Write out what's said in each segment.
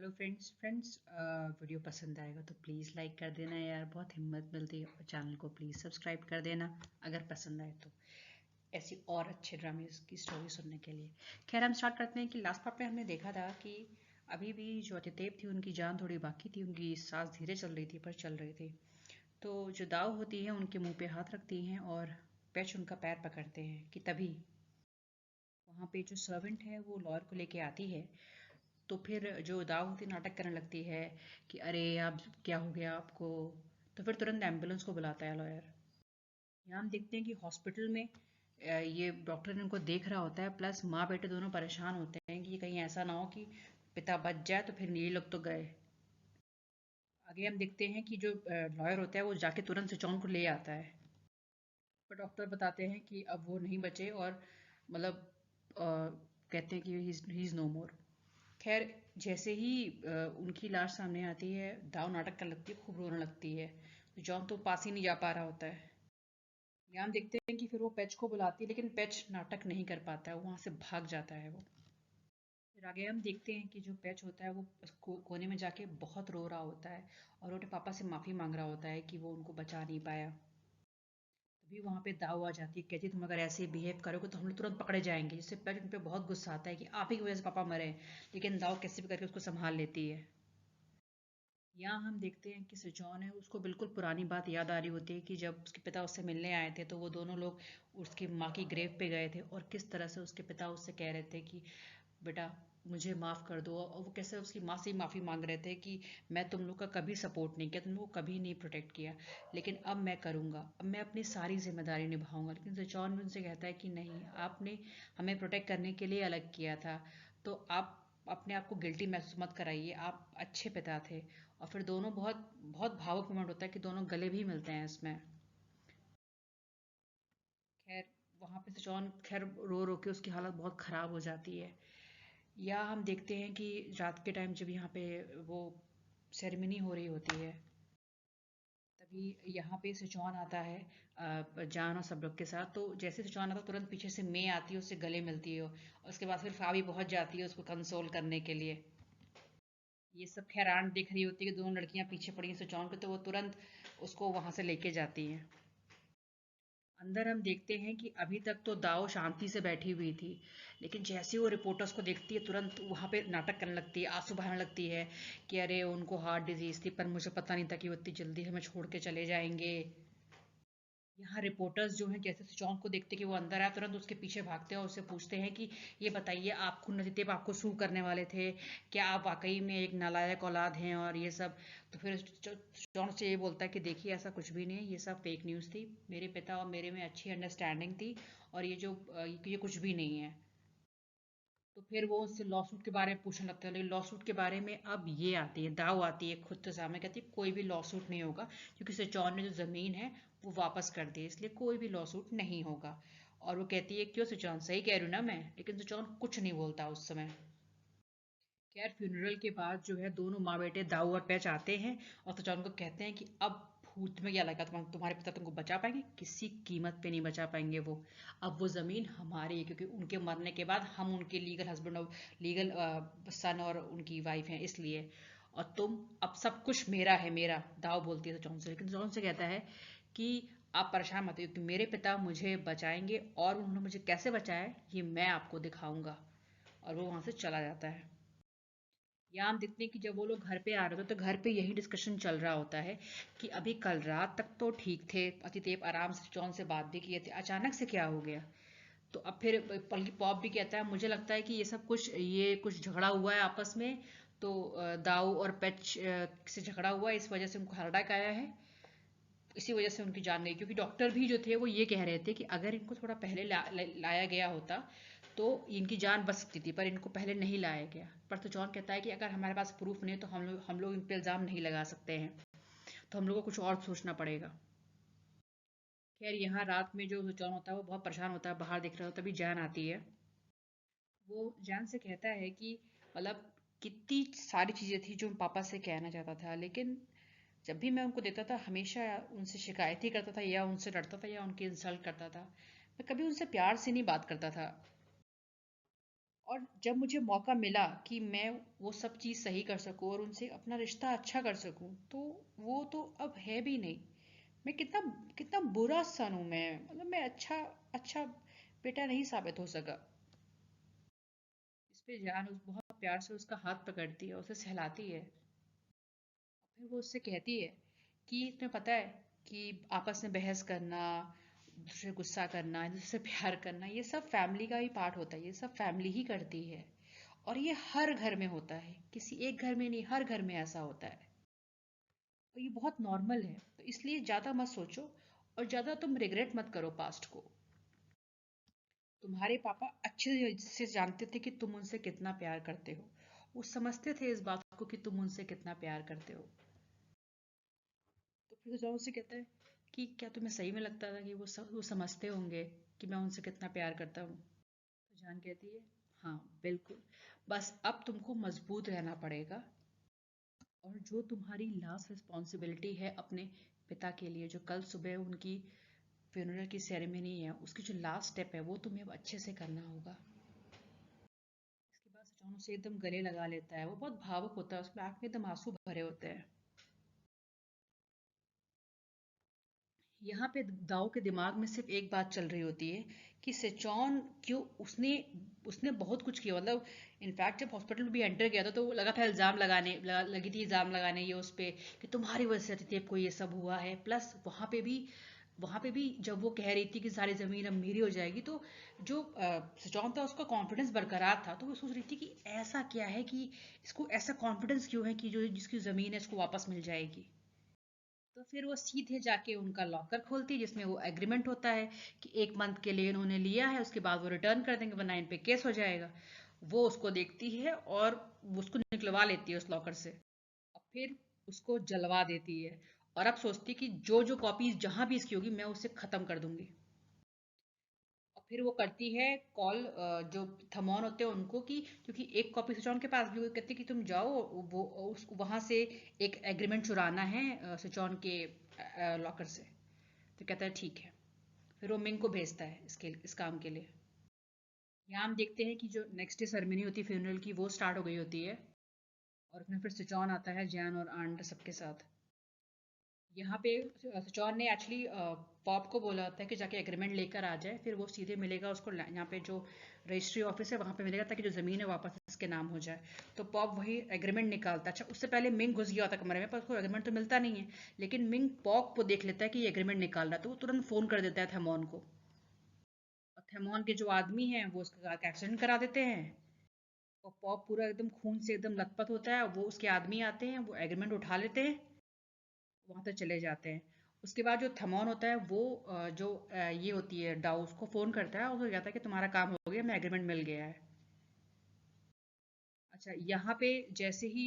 Hello friends video पसंद आएगा तो प्लीज़ लाइक कर देना यार, बहुत हिम्मत मिलती है। और चैनल को प्लीज़ सब्सक्राइब कर देना अगर पसंद आए तो, ऐसी और अच्छे ड्रामे की स्टोरी सुनने के लिए। खैर, हम स्टार्ट करते हैं कि लास्ट पार्ट में हमने देखा था कि अभी भी जो अतिदेव थी उनकी जान थोड़ी बाकी थी, उनकी सांस धीरे चल रही थी पर चल रही थी। तो जो दाव होती है उनके मुंह पे हाथ रखती हैं और पैच उनका पैर पकड़ते हैं कि तभी वहाँ पे जो सर्वेंट है वो लॉयर को लेके आती है। तो फिर जो दाव होती नाटक करने लगती है कि अरे आप, क्या हो गया आपको। तो फिर तुरंत एम्बुलेंस को बुलाता है लॉयर। यहाँ हम देखते हैं कि हॉस्पिटल में ये डॉक्टर इनको देख रहा होता है, प्लस माँ बेटे दोनों परेशान होते हैं कि कहीं ऐसा ना हो कि पिता बच जाए तो फिर ये लोग तो गए। आगे हम देखते हैं कि जो लॉयर होता है वो जाके तुरंत से जॉन को ले आता है। पर डॉक्टर बताते हैं कि अब वो नहीं बचे और मतलब कहते हैं कि ही इज़ नो मोर। खैर, जैसे ही उनकी लाश सामने आती है, दाव नाटक करने लगती है, खूब रोने लगती है। तो जॉन तो पास ही नहीं जा पा रहा होता है। यहाँ हम देखते हैं कि फिर वो पैच को बुलाती है, लेकिन पैच नाटक नहीं कर पाता है, वहां से भाग जाता है वो। फिर आगे हम देखते हैं कि जो पैच होता है वो कोने में जाके बहुत रो रहा होता है और वो अपने पापा से माफ़ी मांग रहा होता है कि वो उनको बचा नहीं पाया। तभी वहाँ पे दाव आ जाती है, कहती है तुम अगर ऐसे बिहेव करोगे तो हम लोग तुरंत पकड़े जाएंगे। जिससे पैच उन पे बहुत गुस्सा आता है कि आप ही की वजह से पापा मरे। लेकिन दाव कैसे भी करके उसको संभाल लेती है। यहाँ हम देखते हैं कि सिजौन है, उसको बिल्कुल पुरानी बात याद आ रही होती है कि जब उसके पिता उससे मिलने आए थे तो वो दोनों लोग उसकी माँ की ग्रेव पे गए थे और किस तरह से उसके पिता उससे कह रहे थे कि बेटा मुझे माफ़ कर दो। और वो कैसे उसकी माँ से ही माफ़ी मांग रहे थे कि मैं तुम लोग का कभी सपोर्ट नहीं किया, तुम लोग को कभी नहीं प्रोटेक्ट किया, लेकिन अब मैं करूँगा, अब मैं अपनी सारी जिम्मेदारी निभाऊंगा। लेकिन सिजौन भी उनसे कहता है कि नहीं, आपने हमें प्रोटेक्ट करने के लिए अलग किया था, तो आप अपने आप को गिल्टी महसूस मत कराइए, आप अच्छे पिता थे। और फिर दोनों बहुत बहुत भावुक मोमेंट होता है कि दोनों गले भी मिलते हैं इसमें। खैर, वहाँ पे जॉन खैर रो रो के उसकी हालत बहुत ख़राब हो जाती है। या हम देखते हैं कि रात के टाइम जब यहाँ पे वो सेरेमनी हो रही होती है, तभी यहाँ पे सिचुआन आता है जान और सब लोग के साथ। तो जैसे सिचुआन आता है तुरंत पीछे से मे आती है, उससे गले मिलती है और उसके बाद फिर फाबी पहुंच जाती है उसको कंसोल करने के लिए। ये सब खैर आंट देख रही होती है कि दोनों लड़कियां पीछे पड़ी हैं सिचुआन के, तो वो तुरंत उसको वहां से लेके जाती हैं। अंदर हम देखते हैं कि अभी तक तो दाओ शांति से बैठी हुई थी, लेकिन जैसे वो रिपोर्टर्स को देखती है तुरंत वहाँ पे नाटक करने लगती है, आंसू बहाने लगती है कि अरे उनको हार्ट डिजीज थी पर मुझे पता नहीं था कि वो इतनी जल्दी हमें छोड़ के चले जाएंगे। यहाँ रिपोर्टर्स जो हैं जैसे जॉन को देखते कि वो अंदर आया तुरंत उसके पीछे भागते हैं और उससे पूछते हैं कि ये बताइए, आप खून नजीब आपको सू करने वाले थे, क्या आप वाकई में एक नालायक औलाद हैं और ये सब। तो फिर जॉन से ये बोलता है कि देखिए ऐसा कुछ भी नहीं है, ये सब फेक न्यूज़ थी, मेरे पिता और मेरे में अच्छी अंडरस्टैंडिंग थी और ये जो ये कुछ भी नहीं है। तो फिर वो उससे लॉ सूट के बारे में पूछने लगता है, लेकिन लॉ सूट के बारे में अब ये आती है, दाव आती है खुद से सामने, कहती है कोई भी लॉ सूट नहीं होगा, क्योंकि सिचौन ने जो ज़मीन है वो वापस कर दी है, इसलिए कोई भी लॉ सूट नहीं होगा। और वो कहती है क्यों सिचौन, सही कह रही हूँ ना मैं। लेकिन सिचौन कुछ नहीं बोलता उस समय। खैर, फ्यूनरल के बाद जो है दोनों माँ बेटे दाऊ और पैच आते हैं और सिचौन को कहते हैं कि अब भूत में क्या लगा, तुम्हारे पिता तुमको बचा पाएंगे, किसी कीमत पे नहीं बचा पाएंगे वो। अब वो ज़मीन हमारी है, क्योंकि उनके मरने के बाद हम उनके लीगल हस्बैंड और लीगल सन और उनकी वाइफ हैं, इसलिए। और तुम, अब सब कुछ मेरा है, मेरा। दाव बोलती है जॉन से, लेकिन जॉन से कहता है कि आप परेशान मत होइए, क्योंकि मेरे पिता मुझे बचाएंगे और उन्होंने मुझे कैसे बचाया है ये मैं आपको दिखाऊंगा। और वो वहां से चला जाता है। या हम देखते हैं कि जब वो लोग घर पे आ रहे होते तो घर पे यही डिस्कशन चल रहा होता है कि अभी कल रात तक तो ठीक थे, अतिदेव आराम से जॉन से बात भी किए थे, अचानक से क्या हो गया। तो अब फिर बल्कि पॉप भी कहता है मुझे लगता है कि ये सब कुछ, ये कुछ झगड़ा हुआ है आपस में। तो दाऊ और पैच से झगड़ा हुआ है, इस वजह से उनको हार्ट अटैक आया है, इसी वजह से उनकी जान गई। क्योंकि डॉक्टर भी जो थे वो ये कह रहे थे कि अगर इनको थोड़ा पहले लाया गया होता तो इनकी जान बच सकती थी, पर इनको पहले नहीं लाया गया। पर तो जॉन कहता है कि अगर हमारे पास प्रूफ नहीं है तो हम लोग इन पे इल्ज़ाम नहीं लगा सकते हैं, तो हम लोग को कुछ और सोचना पड़ेगा। खैर, यहाँ रात में जो जॉन होता है वो बहुत परेशान होता है, बाहर देख रहा होता है, तभी जैन आती है। वो जैन से कहता है कि मतलब कितनी सारी चीज़ें थी जो मैं पापा से कहना चाहता था, लेकिन जब भी मैं उनको देता था हमेशा उनसे शिकायत ही करता था, या उनसे लड़ता था, या उनकी इंसल्ट करता था। मैं कभी उनसे प्यार से नहीं बात करता था। और जब मुझे मौका मिला कि मैं वो सब चीज़ सही कर सकूं और उनसे अपना रिश्ता अच्छा कर सकूं, तो वो तो अब है भी नहीं। मैं कितना कितना बुरा सन हूं मैं, मतलब मैं अच्छा अच्छा बेटा नहीं साबित हो सका। इस पे जान उस बहुत प्यार से उसका हाथ पकड़ती है, उसे सहलाती है। फिर वो उससे कहती है कि तुम्हें पता है कि आपस में बहस करना, दूसरे गुस्सा करना, एक दूसरे से प्यार करना, ये सब फैमिली का ही पार्ट होता है, ये सब फैमिली ही करती है। और ये हर घर में होता है, किसी एक घर में नहीं, हर घर में ऐसा होता है। और ये बहुत नॉर्मल है, तो इसलिए ज़्यादा मत सोचो और ज़्यादा तुम रिग्रेट मत करो पास्ट को। तुम्हारे पापा अच्छे से जानते थे कि तुम उनसे कितना प्यार करते हो। वो समझते थे इस बात को कि तुम उनसे कितना प्यार करते हो। तो फिर जॉन से कहता है कि क्या तुम्हें सही में लगता था कि वो समझते होंगे कि मैं उनसे कितना प्यार करता हूँ? तो जान कहती है, हाँ बिल्कुल, बस अब तुमको मजबूत रहना पड़ेगा। और जो तुम्हारी लास्ट रिस्पॉन्सिबिलिटी है अपने पिता के लिए, जो कल सुबह उनकी फ्यूनरल की सेरेमनी है, उसकी जो लास्ट स्टेप है वो तुम्हें अब अच्छे से करना होगा। इसके बाद जॉन उसे एकदम गले लगा लेता है, वो बहुत भावुक होता है, उसके आंख में एकदम आंसू भरे होते हैं। यहाँ पे दाऊ के दिमाग में सिर्फ एक बात चल रही होती है कि सेचौन क्यों, उसने उसने बहुत कुछ किया, मतलब इनफैक्ट जब हॉस्पिटल में भी एंटर किया था तो वो लगा था इल्ज़ाम लगी थी इल्ज़ाम लगाने ये उस पे कि तुम्हारी वजह से अतिथि को ये सब हुआ है। प्लस वहाँ पे भी जब वो कह रही थी कि सारी ज़मीन अब मेरी हो जाएगी, तो जो सेचौन था उसका कॉन्फिडेंस बरकरार था, तो वो सोच रही थी कि ऐसा क्या है कि इसको ऐसा कॉन्फिडेंस क्यों है कि जो जिसकी ज़मीन है इसको वापस मिल जाएगी। तो फिर वो सीधे जाके उनका लॉकर खोलती है जिसमें वो एग्रीमेंट होता है कि 1 मंथ के लिए उन्होंने लिया है, उसके बाद वो रिटर्न कर देंगे वरना इन पे केस हो जाएगा। वो उसको देखती है और वो उसको निकलवा लेती है उस लॉकर से। और फिर उसको जलवा देती है। और अब सोचती है कि जो जो कॉपीज जहां भी इसकी होगी मैं उसे खत्म कर दूंगी। और फिर वो करती है कॉल जो थमॉन होते हैं उनको, कि क्योंकि एक कॉपी स्विच ऑन के पास भी, वो कहती है कि तुम जाओ वो उस वहां से एक एग्रीमेंट चुराना है स्विच ऑन के लॉकर से। तो कहता है ठीक है। फिर वो मिंग को भेजता है इस काम के लिए। यहाँ हम देखते हैं कि जो नेक्स्ट डे सेरेमनी होती है फ्यूनरल की, वो स्टार्ट हो गई होती है। और उसमें फिर स्विच ऑन आता है जैन और आंट सबके साथ। यहाँ पे जॉन ने एक्चुअली पॉप को बोला होता है कि जाके एग्रीमेंट लेकर आ जाए, फिर वो सीधे मिलेगा उसको यहाँ पे जो रजिस्ट्री ऑफिस है वहाँ पे मिलेगा ताकि जो ज़मीन है वापस इसके नाम हो जाए। तो पॉप वही एग्रीमेंट निकालता है। अच्छा, उससे पहले मिंग घुस गया होता है कमरे में, पर उसको एग्रीमेंट तो मिलता नहीं है। लेकिन मिंग पॉप को देख लेता है कि ये एग्रीमेंट निकाल रहा है, तो वो तुरंत फ़ोन कर देता है थेमोन को। और थेमोन के जो आदमी हैं वो उसका कार का एक्सीडेंट करा देते हैं। और पॉप पूरा एकदम खून से एकदम लथपथ होता है, वो उसके आदमी आते हैं, वो एग्रीमेंट उठा लेते हैं, वहां तक चले जाते हैं। उसके बाद जो थमॉन होता है वो ये होती है डाउ, उसको फोन करता है और उसको कहता है कि तुम्हारा काम हो गया, मैं एग्रीमेंट मिल गया है। अच्छा, यहाँ पे जैसे ही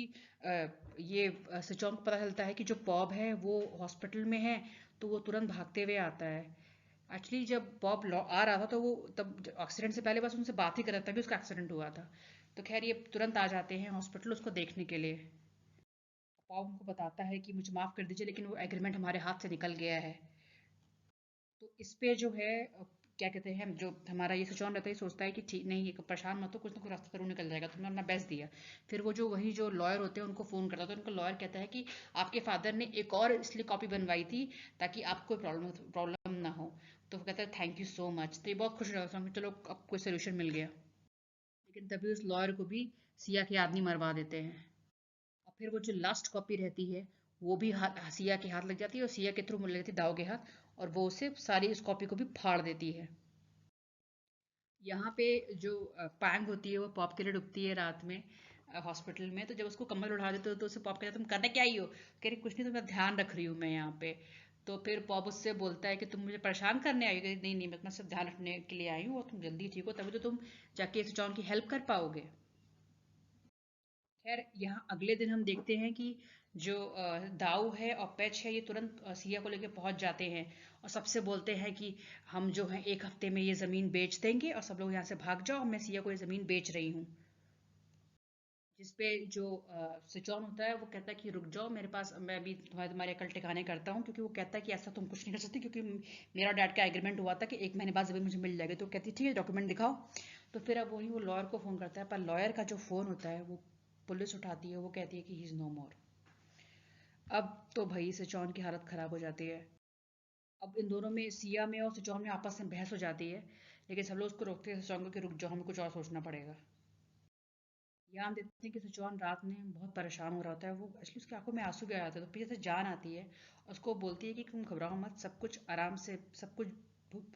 ये सिचोंग को पता चलता है कि जो पॉब है वो हॉस्पिटल में है, तो वो तुरंत भागते हुए आता है। एक्चुअली जब पॉब आ रहा था तो वो तब एक्सीडेंट से पहले बस उनसे बात ही कर रहा था, तभी उसका एक्सीडेंट हुआ था। तो खैर ये तुरंत आ जाते हैं हॉस्पिटल उसको देखने के लिए। पॉब उनको बताता है कि मुझे माफ़ कर दीजिए लेकिन वो एग्रीमेंट हमारे हाथ से निकल गया है। तो इस पे जो है क्या कहते हैं, जो हमारा ये सोचॉन रहता है, ये सोचता है कि ठीक नहीं, ये परेशान मत हो, कुछ ना कुछ रास्ता जरूर निकल जाएगा, तुमने अपना बेस्ट दिया। फिर वो जो वही जो लॉयर होते हैं उनको फ़ोन करता है, तो उनका लॉयर कहता है कि आपके फादर ने एक और इसलिए कॉपी बनवाई थी ताकि आपको कोई प्रॉब्लम प्रॉब्लम ना हो। तो वो कहता है थैंक यू सो मच। तो ये बहुत खुश रहता है, चलो अब कोई सोल्यूशन मिल गया। लेकिन तभी उस लॉयर को भी सिया के आदमी मरवा देते हैं। और फिर वो जो लास्ट कॉपी रहती है वो भी सिया के हाथ लग जाती है, और सिया के थ्रू मिल जाती है दाव के हाथ, और वो उसे सारी इस कॉपी को भी फाड़ देती है। यहाँ पे जो पैंग होती है वो पॉप के लिए डूबती है रात में हॉस्पिटल में। तो जब उसको कम्बल उठा देते हो तो उसे पॉप कहता है तुम करने क्या आई हो? कह रही कुछ नहीं, तुम्हारा ध्यान रख रही हूँ मैं यहाँ पे। तो फिर पॉप उससे बोलता है कि तुम मुझे परेशान करने आई हो? कहती, नहीं नहीं, मैं तुम्हारा सिर्फ ध्यान रखने के लिए आई हूँ, और तुम जल्दी ठीक हो तभी तो तुम जाके जॉन की हेल्प कर पाओगे। खैर यहाँ अगले दिन हम देखते हैं कि जो दाऊ है और पैच है ये तुरंत सिया को लेके पहुंच जाते हैं, और सबसे बोलते हैं कि हम जो है 1 हफ्ते में ये ज़मीन बेच देंगे और सब लोग यहाँ से भाग जाओ, मैं सिया को ये ज़मीन बेच रही हूँ। जिसपे जो सिचौन होता है वो कहता है कि रुक जाओ मेरे पास, मैं अभी तुम्हारे तुम्हारे अकल ठिकाने करता हूँ, क्योंकि वो कहता है कि ऐसा तुम कुछ नहीं कर सकती, क्योंकि मेरा डैड का एग्रीमेंट हुआ था कि 1 महीने बाद ज़मीन मुझे मिल जाएगी। तो कहती है ठीक है डॉक्यूमेंट दिखाओ। तो फिर अब वही वो लॉयर को फ़ोन करता है, पर लॉयर का जो फ़ोन होता है वो पुलिस उठाती है, वो कहती है कि ही इज़ नो मोर। अब तो भाई सिचौन की हालत ख़राब हो जाती है। अब इन दोनों में, सिया में और सिचौन में आपस में बहस हो जाती है, लेकिन सब लोग उसको रोकते हैं, सिचौन को कि रुक जाओ, हमें कुछ और सोचना पड़ेगा। यहाँ हम देखते हैं कि सिचौन रात में बहुत परेशान हो रहा होता है, वो एक्चुअली उसकी आंखों में आंसू भी आ जाते हैं, तो पीछे से जान आती है और उसको बोलती है कि तुम घबराओ मत, सब कुछ आराम से, सब कुछ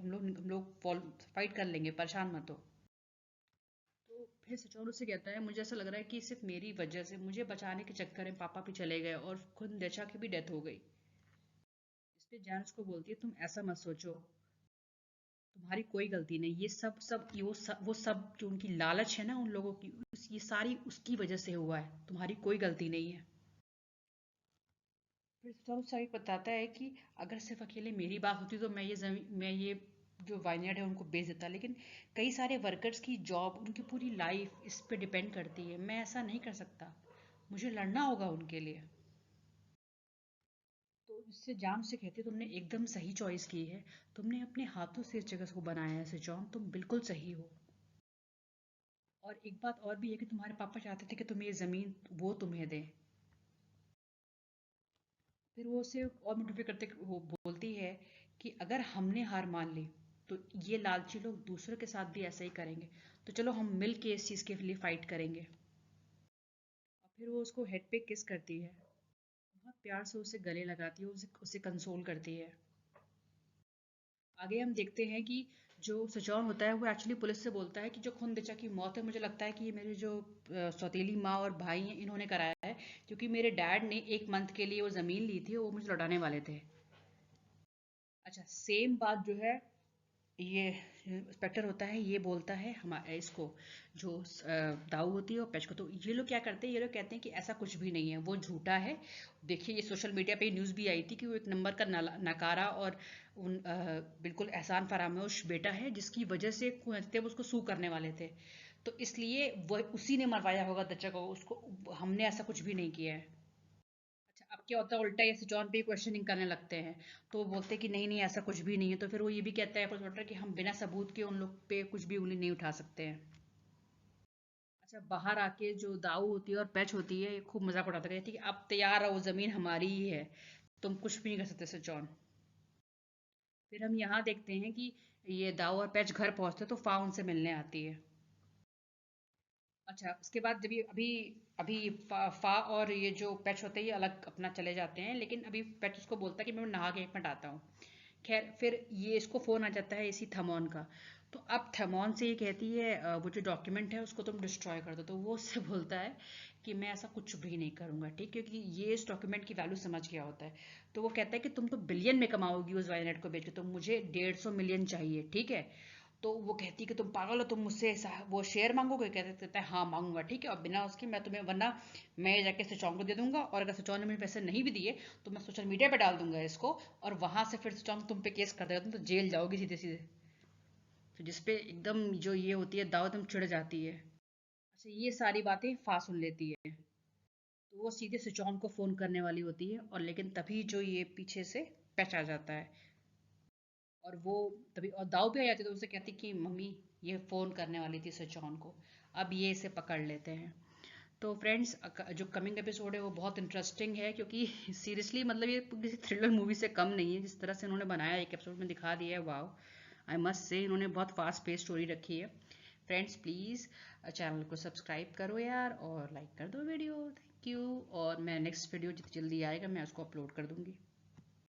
हम लोग फाइट कर लेंगे, परेशान मत हो। तो फिर सिचौन उससे कहता है, मुझे ऐसा लग रहा है कि सिर्फ मेरी वजह से, मुझे बचाने के चक्कर में पापा भी चले गए और खुद दशा की भी डेथ हो गई। इस पे जान उसको बोलती है, तुम ऐसा मत सोचो, तुम्हारी कोई गलती नहीं, ये सब सब ये वो सब जो उनकी लालच है ना उन लोगों की, ये सारी उसकी वजह से हुआ है, तुम्हारी कोई गलती नहीं है। फिर सिचौन साहब बताता है कि अगर सिर्फ अकेले मेरी बात होती तो मैं ये जो वाइनयार्ड है उनको बेच देता, लेकिन कई सारे वर्कर्स की जॉब, उनकी पूरी लाइफ इस पे डिपेंड करती है, मैं ऐसा नहीं कर सकता, मुझे लड़ना होगा उनके लिए। तो इससे जान से कहती है, तुमने एकदम सही चॉइस की है, तुमने अपने हाथों से इस जगह को बनाया है सिचौन, तुम बिल्कुल सही हो। और एक बात और भी है कि तुम्हारे पापा चाहते थे कि तुम्हें ये ज़मीन वो तुम्हें दें। फिर वो उसे और मोटिवेट करते वो बोलती है कि अगर हमने हार मान ली तो ये लालची लोग दूसरों के साथ भी ऐसा ही करेंगे, तो चलो हम मिल के इस चीज़ के लिए फाइट करेंगे। और फिर वो उसको हेड पे किस करती है, बहुत प्यार से उसे गले लगाती है, उसे उसे कंसोल करती है। आगे हम देखते हैं कि जो सजौन होता है वो एक्चुअली पुलिस से बोलता है कि जो खून दिचा की मौत है, मुझे लगता है कि ये मेरे जो सौतेली माँ और भाई हैं इन्होंने कराया है, क्योंकि मेरे डैड ने 1 मंथ के लिए वो ज़मीन ली थी, वो मुझे लौटाने वाले थे। अच्छा, सेम बात जो है, ये इंस्पेक्टर होता है ये बोलता है हमारे इसको, जो दाऊ होती है और पेच को, तो ये लोग क्या करते हैं, ये लोग कहते हैं कि ऐसा कुछ भी नहीं है, वो झूठा है। देखिए ये सोशल मीडिया पे न्यूज़ भी आई थी कि वो एक नंबर का नकारा और बिल्कुल एहसान फरामोश बेटा है, जिसकी वजह से थे वो उसको सू करने वाले थे, तो इसलिए वो उसी ने मरवाया होगा दच्चा को, उसको हमने ऐसा कुछ भी नहीं किया है। अच्छा, अब क्या होता है, उल्टा ये जॉन पे क्वेश्चनिंग करने लगते हैं, तो वो बोलते हैं कि नहीं नहीं ऐसा कुछ भी नहीं है, तो फिर वो ये भी कहता है पुलिस रिपोर्टर कि हम बिना सबूत के उन लोग पे कुछ भी उंगली नहीं उठा सकते हैं। अच्छा, बाहर आके जो दाऊ होती है और पैच होती है, ये खूब मजाक उड़ाते रहती है कि अब तैयार है, वो जमीन हमारी ही है, तुम कुछ भी नहीं कर सकते सर जॉन। फिर हम यहाँ देखते हैं कि ये दाऊ और पैच घर पहुंचते हैं, तो फा उनसे मिलने आती है। अच्छा, उसके बाद जब ये अभी अभी फा और ये जो पेच होते हैं ये अलग अपना चले जाते हैं, लेकिन अभी पेच उसको बोलता है कि मैं नहा के 1 मिनट आता हूँ। खैर फिर ये इसको फ़ोन आ जाता है इसी थमॉन का, तो अब थमॉन से ये कहती है वो जो डॉक्यूमेंट है उसको तुम डिस्ट्रॉय कर दो, तो वो उससे बोलता है कि मैं ऐसा कुछ भी नहीं करूँगा, ठीक, क्योंकि ये इस डॉक्यूमेंट की वैल्यू समझ गया होता है। तो वो कहता है कि तुम तो बिलियन में कमाओगी उस वायनेट को बेच के, तो मुझे 150 मिलियन चाहिए, ठीक है। तो वो कहती है कि तुम पागल हो, तुम मुझसे वो शेयर मांगोगे, कहते हैं हाँ मांगूंगा, ठीक है, और बिना उसके मैं तुम्हें, वरना मैं जाके सिचौन को दे दूंगा, और अगर सिचौन ने मुझे पैसे नहीं भी दिए तो मैं सोशल मीडिया पे डाल दूंगा इसको, और वहां से फिर सिचौन तुम पे केस कर देगा, तुम तो जेल जाओगी सीधे सीधे। तो जिसपे एकदम जो ये होती है दाव एकदम चिढ़ जाती है। अच्छा, ये सारी बातें फा सुन लेती है, तो वो सीधे सिचौन को फोन करने वाली होती है, और लेकिन तभी जो ये पीछे से पैच आ जाता है, और वो तभी और दाऊ भी आ जाती है, तो उसे कहती कि मम्मी ये फ़ोन करने वाली थी सचौन को, अब ये इसे पकड़ लेते हैं। तो फ्रेंड्स, जो कमिंग एपिसोड है वो बहुत इंटरेस्टिंग है, क्योंकि सीरियसली मतलब ये किसी थ्रिलर मूवी से कम नहीं है, जिस तरह से इन्होंने बनाया, एक एपिसोड में दिखा दिया है, वाओ, आई मस्ट से इन्होंने बहुत फास्ट पेस स्टोरी रखी है। फ्रेंड्स प्लीज़ चैनल को सब्सक्राइब करो यार, और लाइक कर दो वीडियो, थैंक यू, और मैं नेक्स्ट वीडियो जितनी जल्दी आएगा मैं उसको अपलोड कर दूँगी।